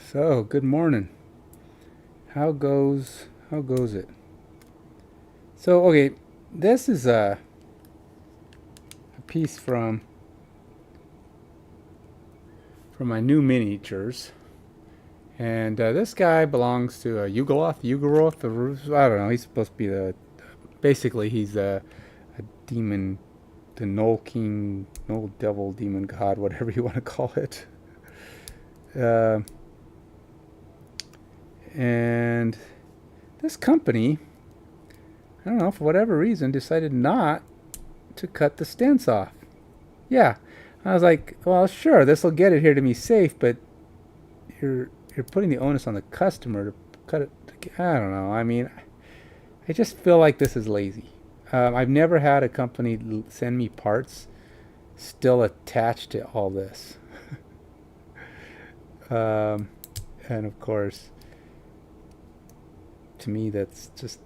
So, good morning. How goes it? So, okay, this is a piece from my new miniatures, and this guy belongs to Yugoroth. I don't know. He's supposed to be the basically he's a demon, the Knoll King, Knoll Devil, Demon God, whatever you want to call it. Uh, and this company, I don't know, for whatever reason, decided not to cut the stents off. Yeah. I was like, well, sure, this will get it here to me safe, but you're putting the onus on the customer to cut it. I don't know. I mean, I just feel like this is lazy. I've never had a company send me parts still attached to all this. Um, and of course, to me, that's just,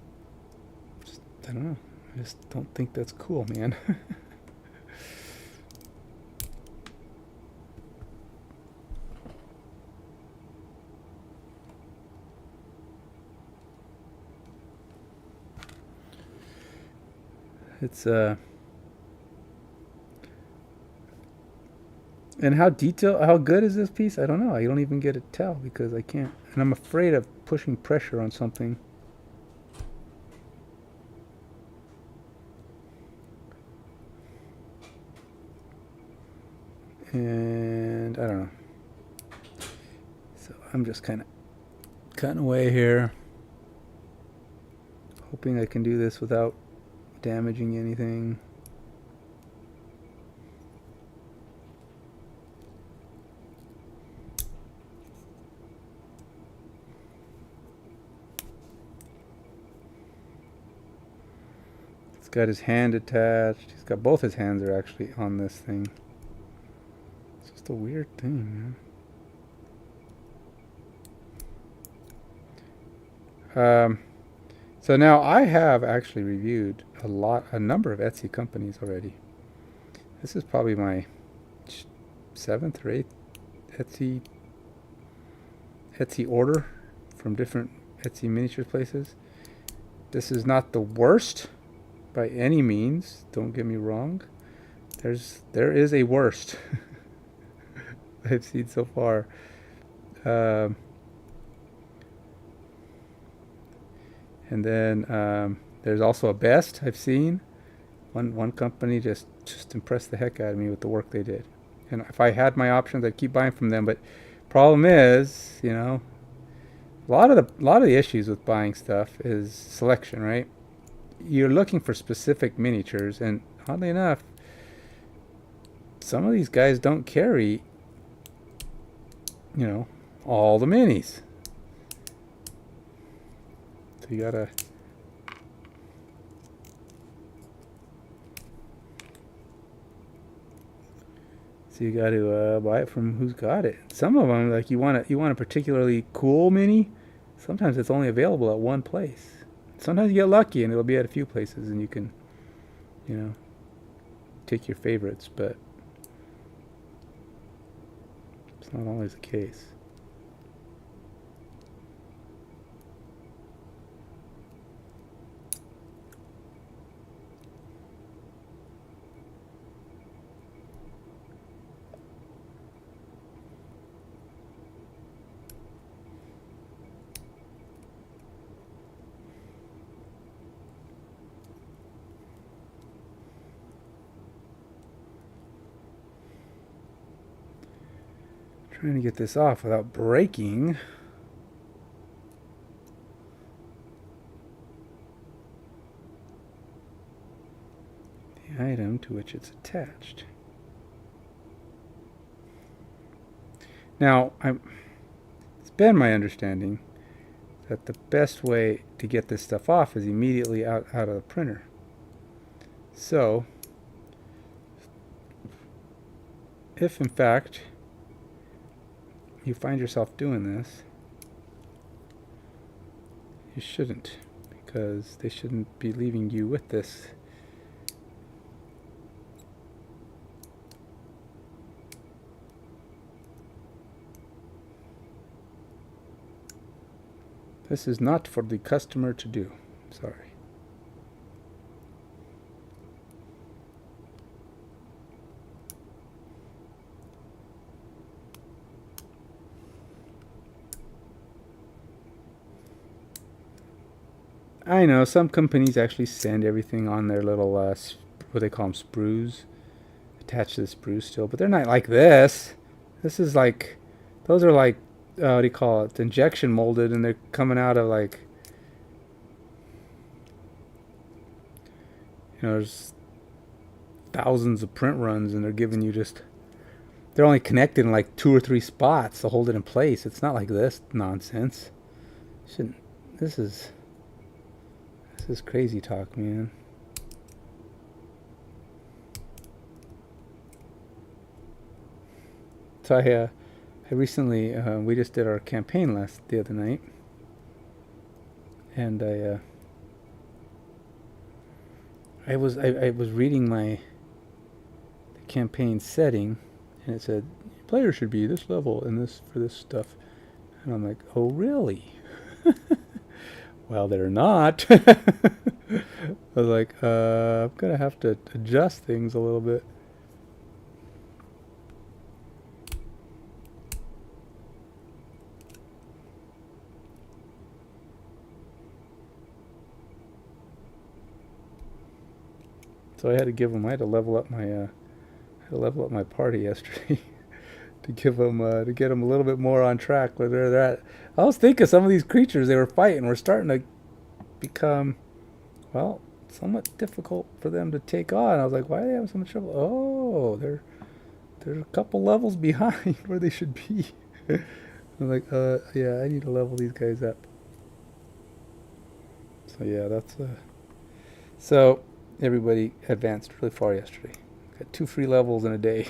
I don't know. I just don't think that's cool, man. It's and how good is this piece? I don't know. I don't even get to tell because I can't, and I'm afraid of pushing pressure on something. And I don't know. So I'm just kind of cutting away here, hoping I can do this without damaging anything. He's got his hand attached. He's got both his hands are actually on this thing. It's just a weird thing, man. So now I have actually reviewed a number of Etsy companies already. This is probably my seventh or eighth Etsy Etsy order from different Etsy miniatures places. This is not the worst by any means. Don't get me wrong. There is a worst I've seen so far. Um, and then there's also a best I've seen. One company just impressed the heck out of me with the work they did. And if I had my options, I'd keep buying from them. But problem is, a lot of the issues with buying stuff is selection, right? You're looking for specific miniatures, and oddly enough, some of these guys don't carry, you know, all the minis. So you gotta. So you got to buy it from who's got it. Some of them, like you want a particularly cool mini. Sometimes it's only available at one place. Sometimes you get lucky and it'll be at a few places, and you can, you know, take your favorites. But it's not always the case. Trying to get this off without breaking. The item to which it's attached. Now, it's been my understanding that the best way to get this stuff off is immediately out of the printer. So, if in fact you find yourself doing this, you shouldn't, because they shouldn't be leaving you with this. This is not for the customer to do. Sorry. I know some companies actually send everything on their little what they call them, sprues, attached to the sprues still, but they're not like this. This is like, those are like, what do you call it? Injection molded, and they're coming out of like, there's thousands of print runs, and they're giving you just, they're only connected in like 2 or 3 spots to hold it in place. It's not like this nonsense. Shouldn't. This is crazy talk, man. So I recently we just did our campaign the other night, and I was reading my campaign setting, and it said player should be this level and this for this stuff, and I'm like, oh really? Well, they're not. I was like, I'm gonna have to adjust things a little bit. So I had to give them. I had to level up my party yesterday to give them to get them a little bit more on track where they're at. I was thinking some of these creatures they were fighting were starting to become, well, somewhat difficult for them to take on. I was like, why are they having so much trouble? Oh, they're a couple levels behind where they should be. I'm like, yeah, I need to level these guys up. So yeah, that's so everybody advanced really far yesterday. Got 2 free levels in a day.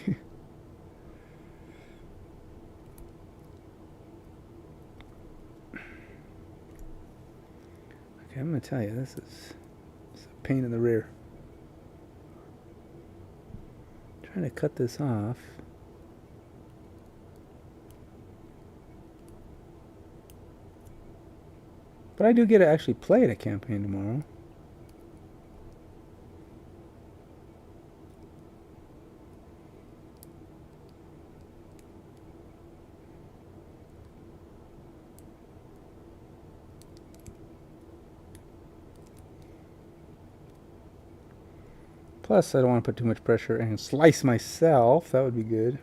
Okay, I'm gonna tell you, this is a pain in the rear. Trying to cut this off. But I do get to actually play the campaign tomorrow. Plus, I don't want to put too much pressure and slice myself. That would be good.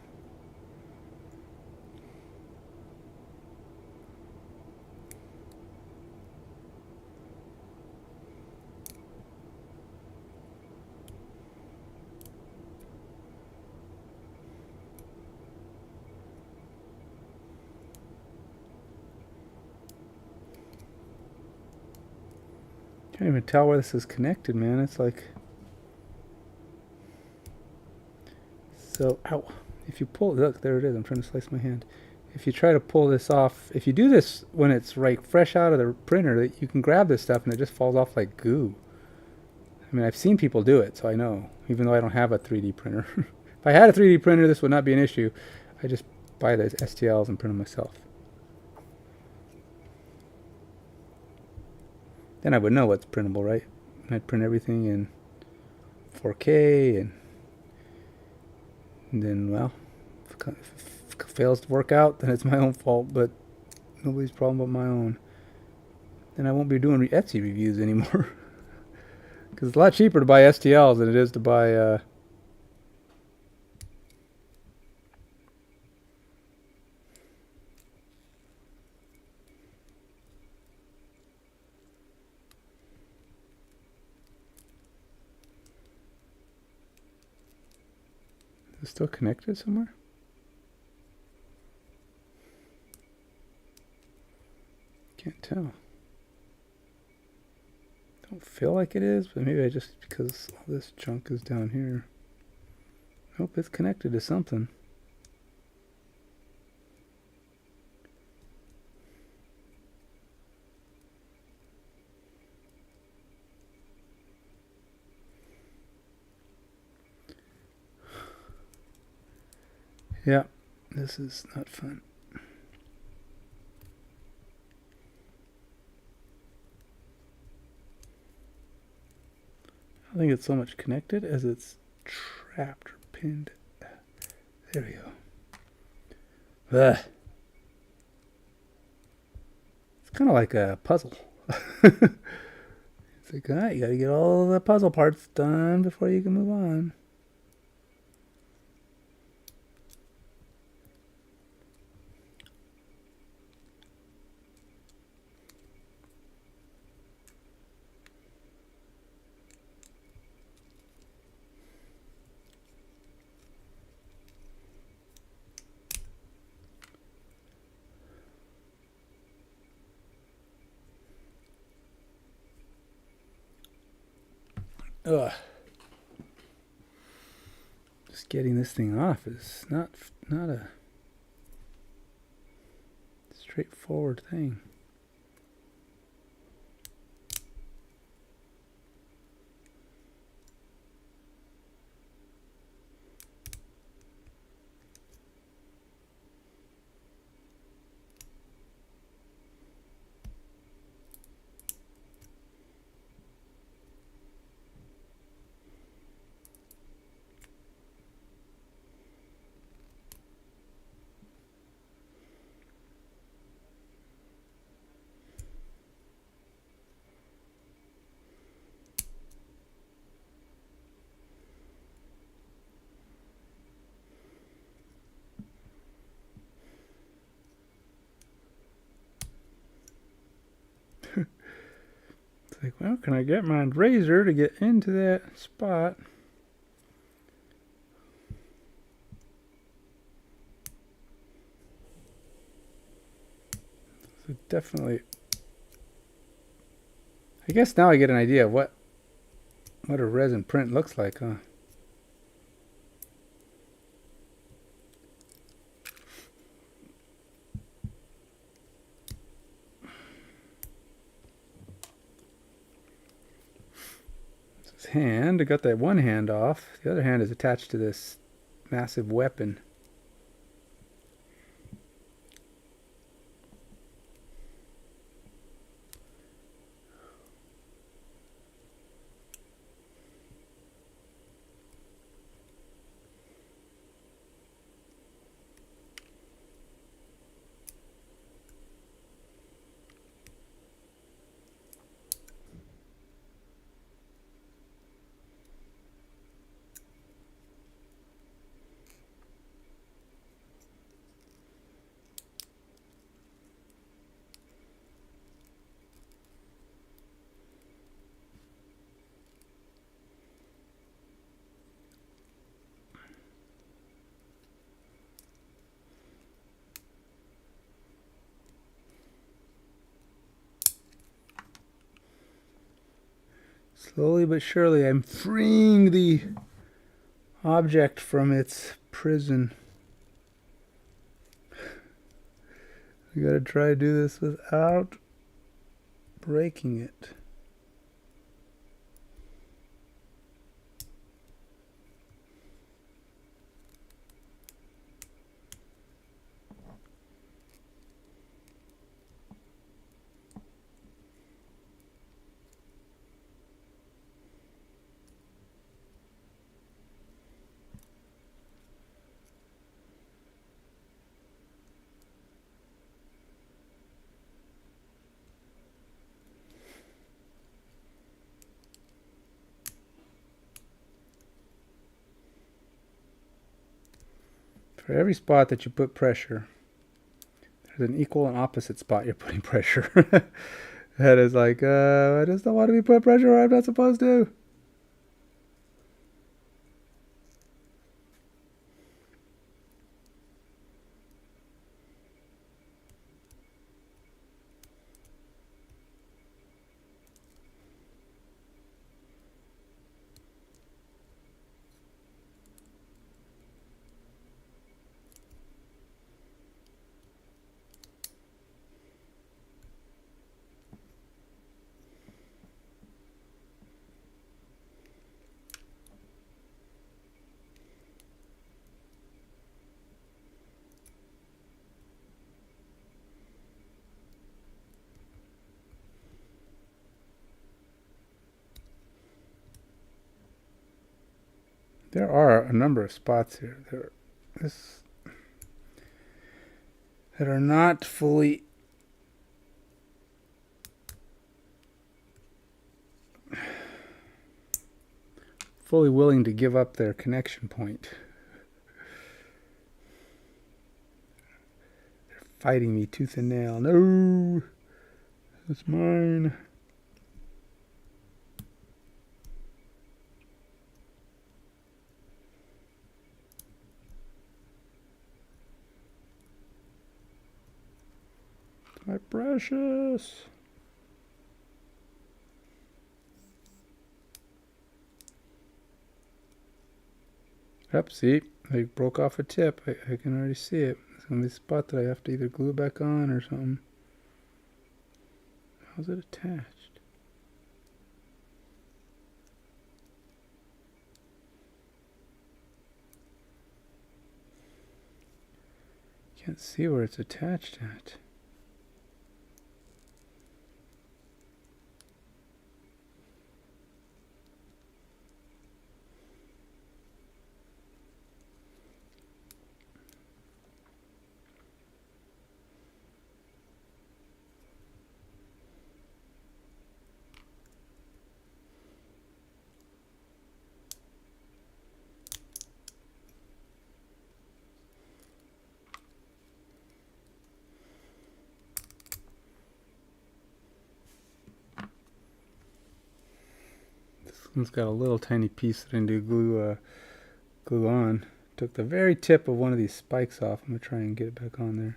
Can't even tell where this is connected, man. It's like... So, ow. If you pull... Look, there it is. I'm trying to slice my hand. If you try to pull this off... If you do this when it's right fresh out of the printer, you can grab this stuff and it just falls off like goo. I mean, I've seen people do it, so I know. Even though I don't have a 3D printer. If I had a 3D printer, this would not be an issue. I just buy the STLs and print them myself. Then I would know what's printable, right? I'd print everything in 4K, and then, well, if it fails to work out, then it's my own fault, but nobody's problem but my own. Then I won't be doing Etsy reviews anymore. Because it's a lot cheaper to buy STLs than it is to buy... Is it still connected somewhere? Can't tell. Don't feel like it is, but maybe I just, because all this junk is down here. Nope, it's connected to something. Yeah, this is not fun. don't think it's so much connected as it's trapped or pinned. There we go. Ugh. It's kind of like a puzzle. It's like, all right, you got to get all the puzzle parts done before you can move on. Ugh. Just getting this thing off is not a straightforward thing. It's like, well, can I get my razor to get into that spot? So definitely, I guess now I get an idea of what a resin print looks like, huh? His hand, I got that one hand off. The other hand is attached to this massive weapon. Slowly but surely, I'm freeing the object from its prison. We gotta try to do this without breaking it. For every spot that you put pressure, there's an equal and opposite spot you're putting pressure. That is like, I just don't want to be put pressure where I'm not supposed to. There are a number of spots here that are not fully willing to give up their connection point. They're fighting me tooth and nail. No, that's mine. My precious. Yep, see, I broke off a tip. I can already see it. It's going to be a spot that I have to either glue back on or something. How's it attached? Can't see where it's attached at. It's got a little tiny piece that I need to glue on. Took the very tip of one of these spikes off. I'm going to try and get it back on there.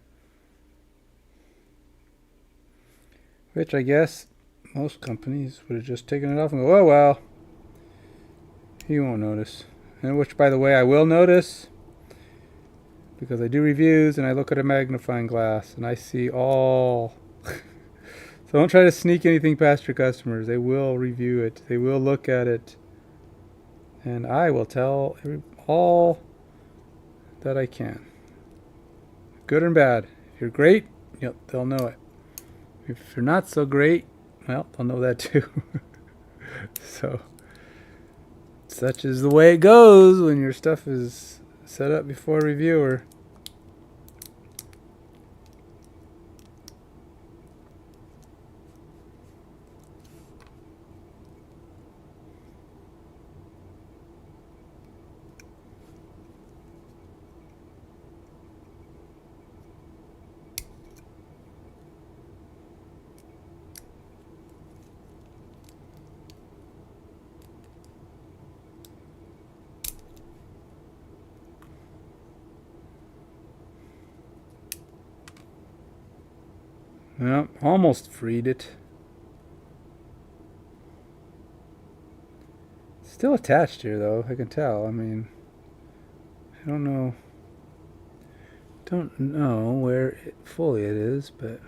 Which I guess most companies would have just taken it off and go, oh well, you won't notice. And which, by the way, I will notice, because I do reviews and I look at a magnifying glass and I see all. So don't try to sneak anything past your customers. They will review it. They will look at it. And I will tell all that I can. Good and bad. If you're great, yep, they'll know it. If you're not so great, well, they'll know that too. So, such is the way it goes when your stuff is set up before a reviewer. Well, almost freed it. Still attached here though, I can tell. I mean, I don't know where fully it is, but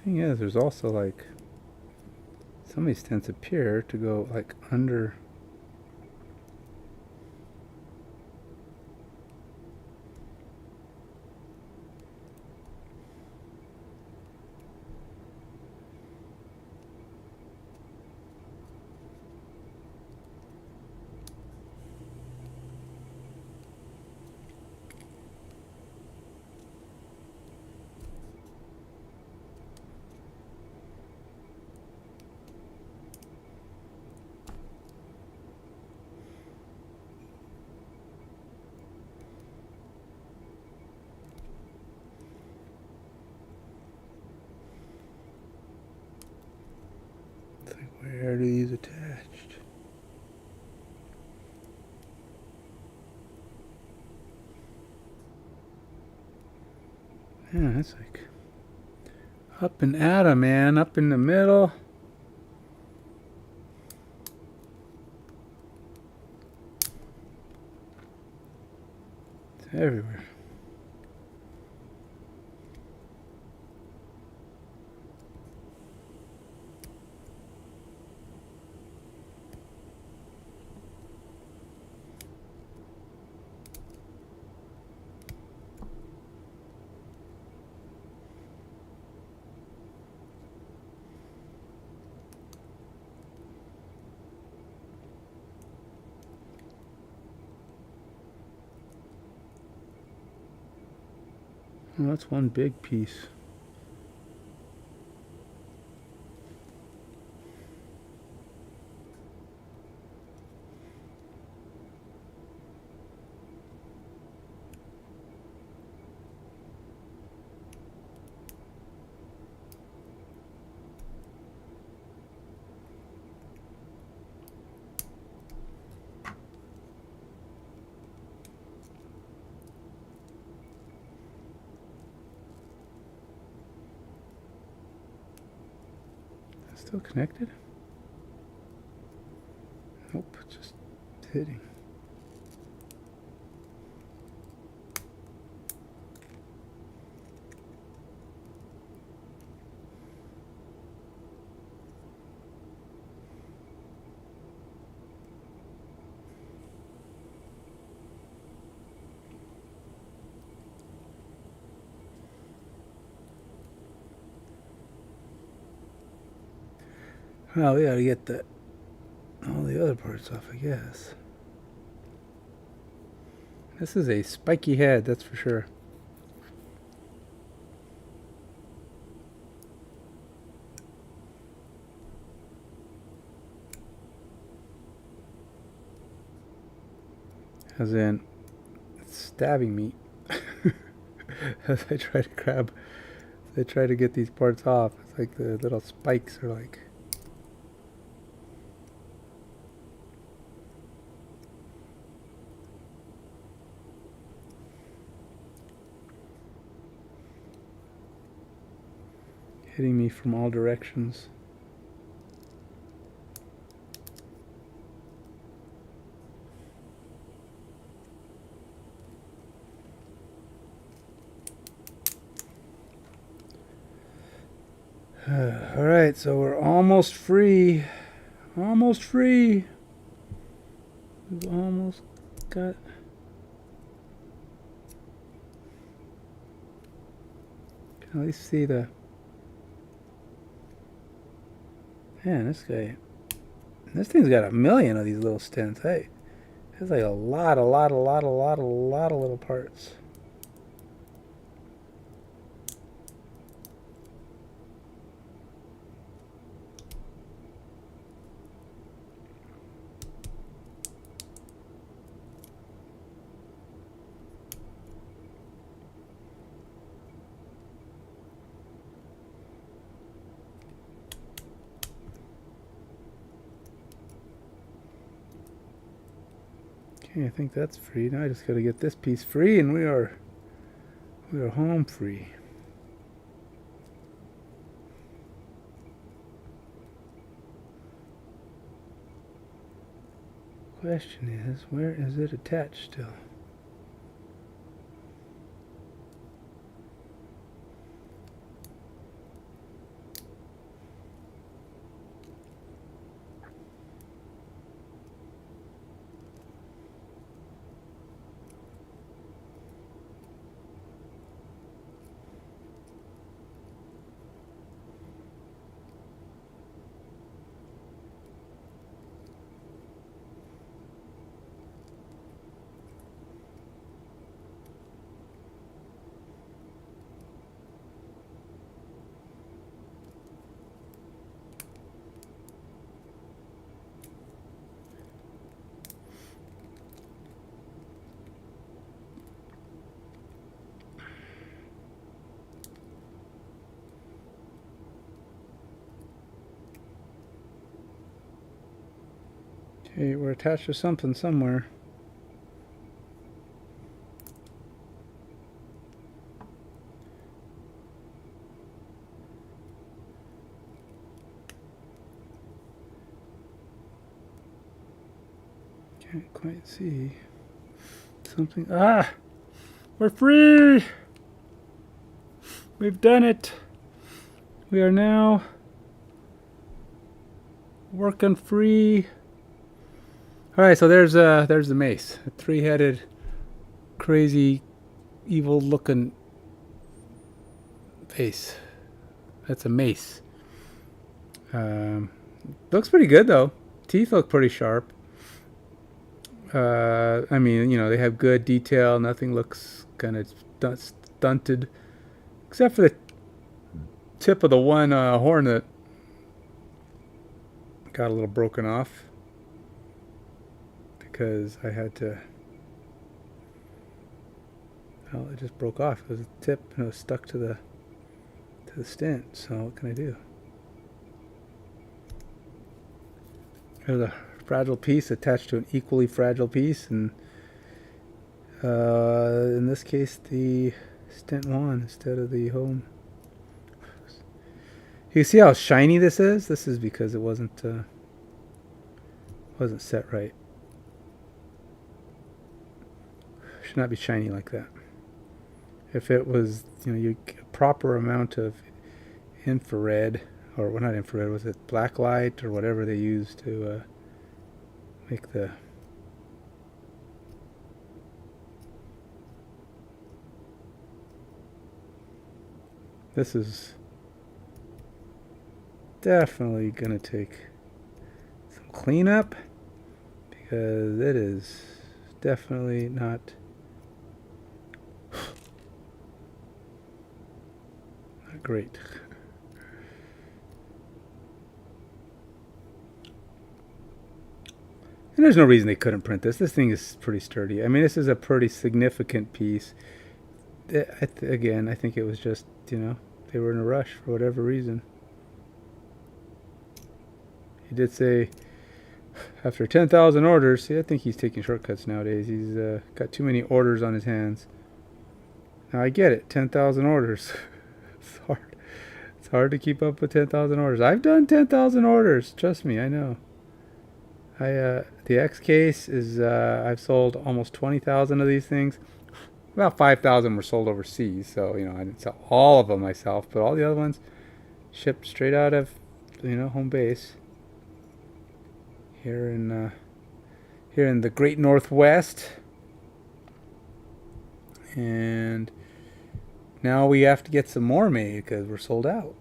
thing is, there's also like some of these tends to appear to go like under. Yeah, that's like up and at 'em, man. Up in the middle. It's everywhere. Well, that's one big piece. Still connected? Nope, just hitting. Well, we gotta get all the other parts off, I guess. This is a spiky head, that's for sure. As in, it's stabbing me as I try to grab. As I try to get these parts off. It's like the little spikes are like. Hitting me from all directions. Alright, so we're almost free. Almost free. We've almost got. Can at least see the. Man, this guy. This thing's got a million of these little stents. Hey, there's like a lot of little parts. Okay, I think that's free. Now I just got to get this piece free, and we are home free. Question is, where is it attached still? Okay, we're attached to something somewhere. Can't quite see something. Ah! We're free! We've done it! We are now working free. Alright, so there's the mace. A three-headed, crazy, evil-looking face. That's a mace. Looks pretty good, though. Teeth look pretty sharp. I mean, you know, they have good detail. Nothing looks kind of stunted. Except for the tip of the one horn that got a little broken off. Because I had to... Well, it just broke off. It was a tip and it was stuck to the stent. So what can I do? There's a fragile piece attached to an equally fragile piece, and in this case the stent won instead of the home. You see how shiny this is? This is because it wasn't set right. Should not be shiny like that. If it was, you know, you get a proper amount of infrared, or well, not infrared, was it black light or whatever they use to make the... This is definitely gonna take some cleanup because it is definitely not great. And there's no reason they couldn't print this. This thing is pretty sturdy. I mean, this is a pretty significant piece. Again, I think it was just, you know, they were in a rush for whatever reason. He did say, after 10,000 orders, see, I think he's taking shortcuts nowadays. He's got too many orders on his hands. Now, I get it, 10,000 orders. It's hard. It's hard to keep up with 10,000 orders. I've done 10,000 orders. Trust me, I know. The X case is, I've sold almost 20,000 of these things. About 5,000 were sold overseas, so, you know, I didn't sell all of them myself, but all the other ones shipped straight out of, you know, home base. Here in the Great Northwest. And now we have to get some more made because we're sold out.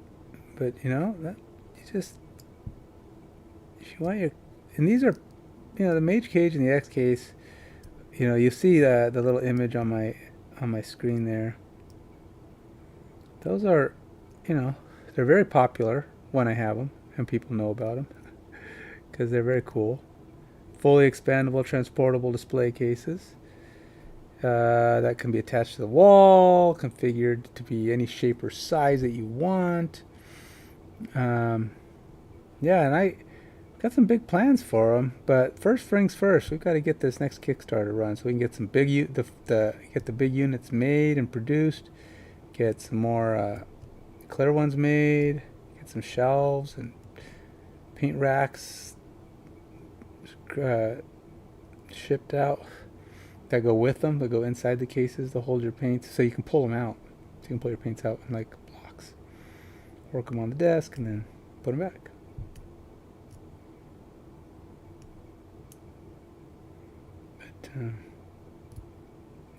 But, you know, that you just, if you want your... And these are, you know, the Mage Cage and the X case. You know, you see the little image on my screen there. Those are, you know, they're very popular when I have them and people know about them because they're very cool. Fully expandable, transportable display cases that can be attached to the wall, configured to be any shape or size that you want. Yeah, and I got some big plans for them, but first things first, we've got to get this next Kickstarter run so we can get some big get the big units made and produced, get some more clear ones made, get some shelves and paint racks shipped out that go with them, that go inside the cases to hold your paints, so you can pull them out. So you can pull your paints out in like blocks, work them on the desk, and then put them back.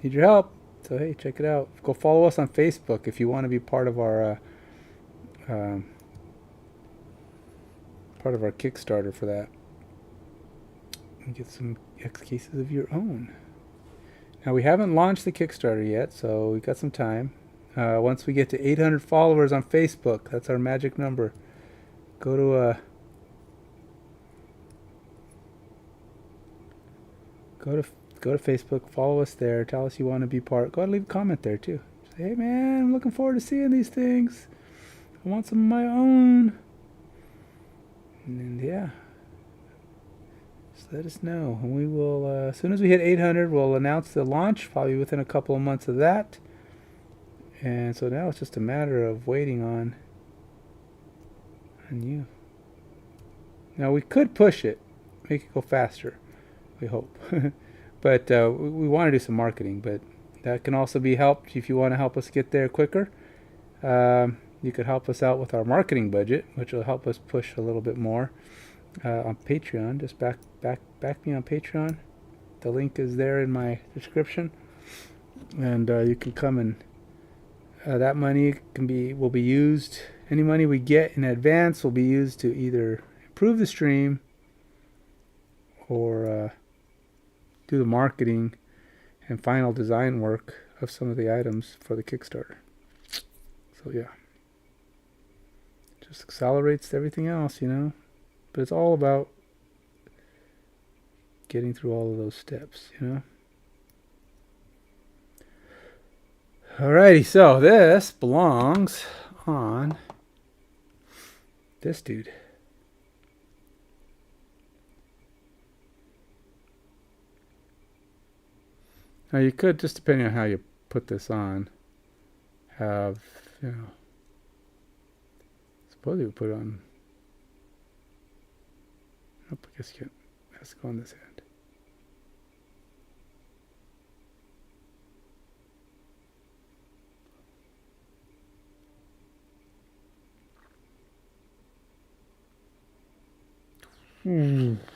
Need your help, so hey, check it out. Go follow us on Facebook if you want to be part of our Kickstarter for that, and get some X cases of your own. Now we haven't launched the Kickstarter yet, so we've got some time. Once we get to 800 followers on Facebook, that's our magic number. Go to Go to Facebook, follow us there, tell us you want to be part. Go ahead and leave a comment there too. Say, hey man, I'm looking forward to seeing these things. I want some of my own. And yeah, just let us know. And we will, as soon as we hit 800, we'll announce the launch, probably within a couple of months of that. And so now it's just a matter of waiting on you. Now we could push it, make it go faster. We hope. But we want to do some marketing, but that can also be helped if you want to help us get there quicker. You could help us out with our marketing budget, which will help us push a little bit more on Patreon. Just back me on Patreon. The link is there in my description, and you can come and that money will be used. Any money we get in advance will be used to either improve the stream or do the marketing and final design work of some of the items for the Kickstarter. So yeah, just accelerates everything else, you know. But it's all about getting through all of those steps, you know. Alrighty, so this belongs on this dude. Now you could, just depending on how you put this on, have, you know, suppose you would put it on, nope, I guess you can't, it has to go on this end.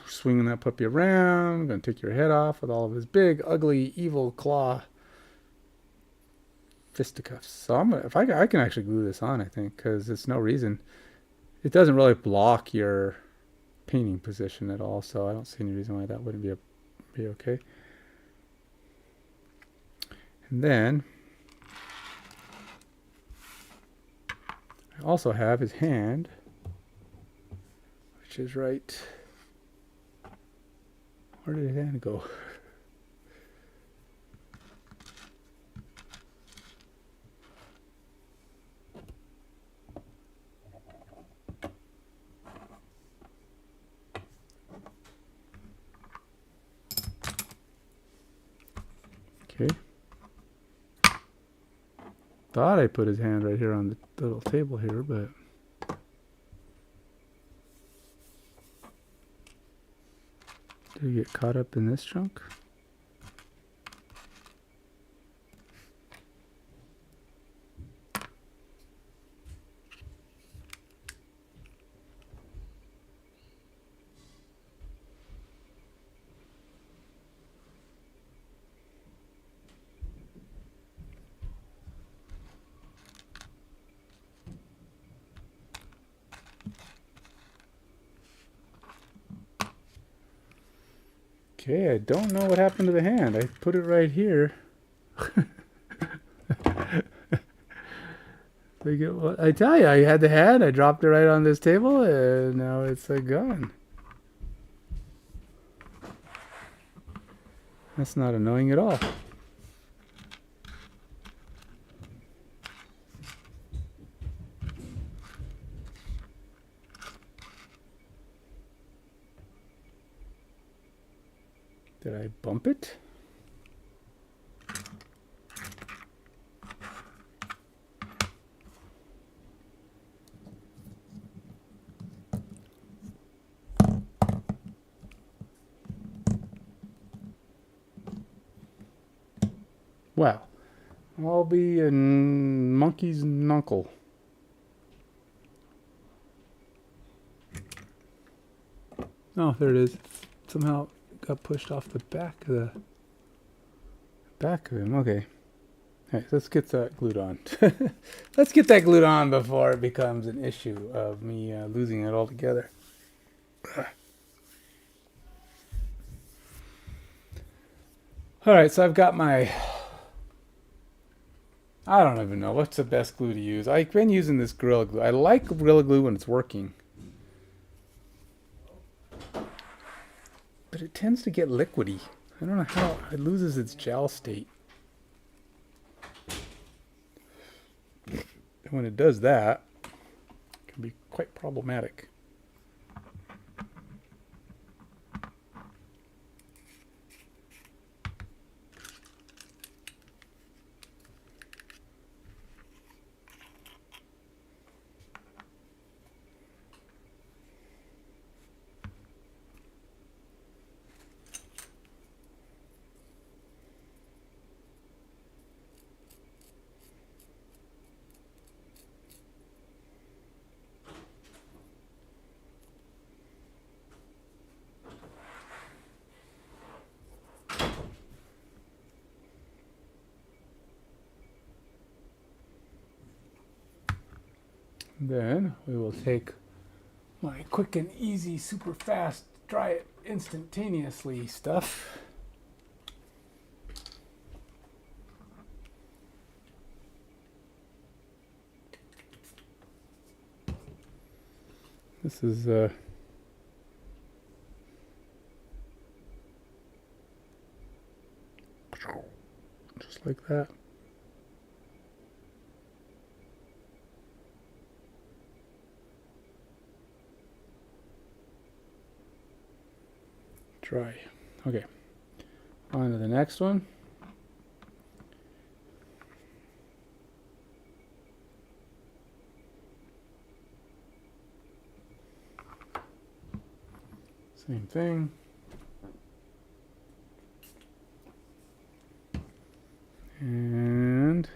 Swinging that puppy around, gonna take your head off with all of his big, ugly, evil claw fisticuffs. So I'm gonna, if I can actually glue this on, I think, because it's no reason. It doesn't really block your painting position at all, so I don't see any reason why that wouldn't be okay. And then I also have his hand, which is right. Where did his hand go? Okay. Thought I put his hand right here on the little table here, but did he get caught up in this chunk? Okay, I don't know what happened to the hand. I put it right here. I tell you, I had the hand, I dropped it right on this table, and now it's gone. That's not annoying at all. Did I bump it? Well, I'll be a monkey's uncle. Oh, there it is. Somehow got pushed off the back of him. Okay. All right, let's get that glued on. Let's get that glued on before it becomes an issue of me losing it altogether. All right, so I've got my... I don't even know what's the best glue to use. I've been using this Gorilla Glue. I like Gorilla Glue when it's working, but it tends to get liquidy. I don't know how it loses its gel state. And when it does that, it can be quite problematic. Then we will take my quick and easy, super fast, dry it instantaneously stuff. This is just like that. Dry. Okay. On to the next one. Same thing. And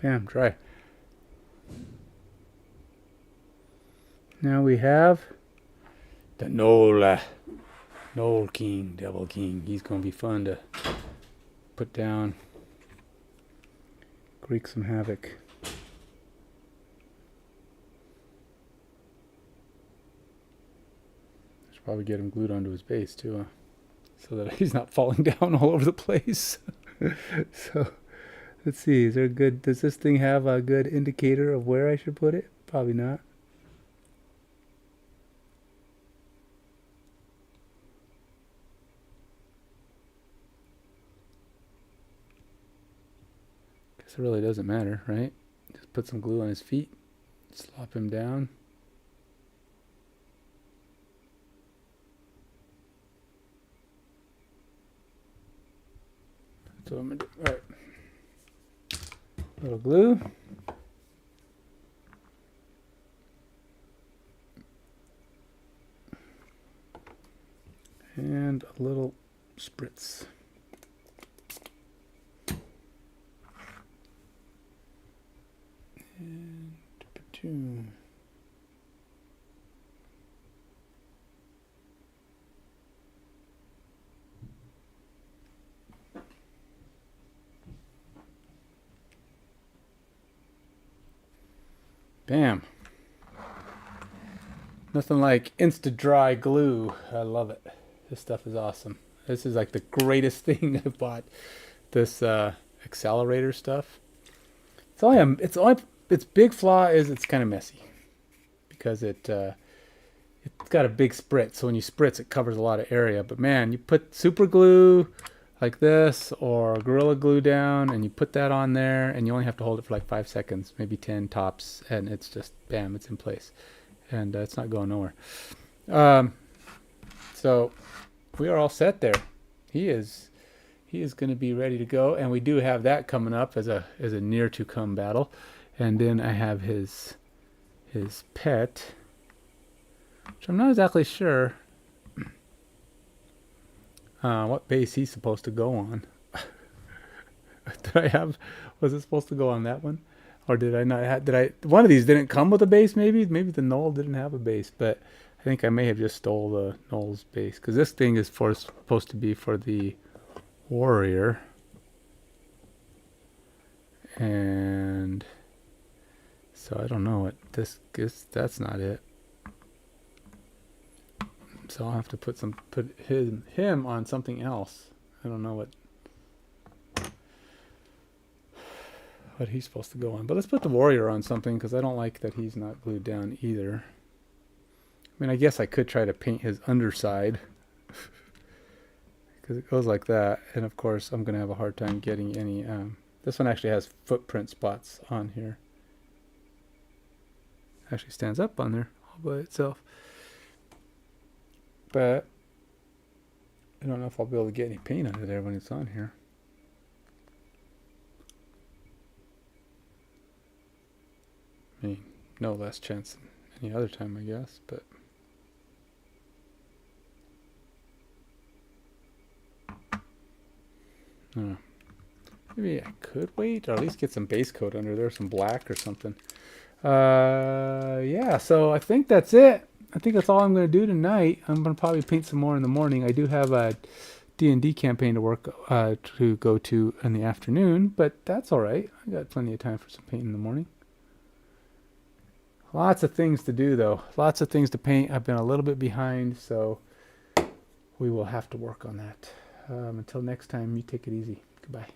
bam, dry. Now we have the Nola. Noel King, Devil King. He's going to be fun to put down. Wreak some havoc. Should probably get him glued onto his base too, so that he's not falling down all over the place. So let's see. Is there a good? Does this thing have a good indicator of where I should put it? Probably not. Guess it really doesn't matter, right? Just put some glue on his feet, slop him down. That's what I'm gonna do. All right. Little glue. And a little spritz. And two. Bam. Nothing like insta-dry glue. I love it. This stuff is awesome. This is like the greatest thing I bought. This accelerator stuff. Its big flaw is it's kind of messy because it's got a big spritz. So when you spritz, it covers a lot of area. But man, you put super glue like this or Gorilla Glue down, and you put that on there, and you only have to hold it for like 5 seconds, maybe 10 tops, and it's just bam, it's in place, and it's not going nowhere. So we are all set there. He is going to be ready to go, and we do have that coming up as a near to come battle. And then I have his pet, which I'm not exactly sure what base he's supposed to go on. Was it supposed to go on that one? Or did I not one of these didn't come with a base, maybe the Knoll didn't have a base, but I think I may have just stole the Knoll's base, because this thing is supposed to be for the warrior. And so I don't know what this is. That's not it. So I'll have to put him on something else. I don't know what he's supposed to go on. But let's put the warrior on something, because I don't like that he's not glued down either. I mean, I guess I could try to paint his underside, because it goes like that. And of course, I'm going to have a hard time getting any... this one actually has footprint spots on here. Actually stands up on there all by itself. But I don't know if I'll be able to get any paint under there when it's on here. I mean, no less chance than any other time, I guess, but... Maybe I could wait, or at least get some base coat under there, some black or something. Yeah, so I think that's it. I think that's all I'm going to do tonight. I'm going to probably paint some more in the morning. I do have a D&D campaign to work to go to in the afternoon, but that's all right. I got plenty of time for some paint in the morning. Lots of things to do, though. Lots of things to paint. I've been a little bit behind, so we will have to work on that. Until next time, you take it easy. Goodbye.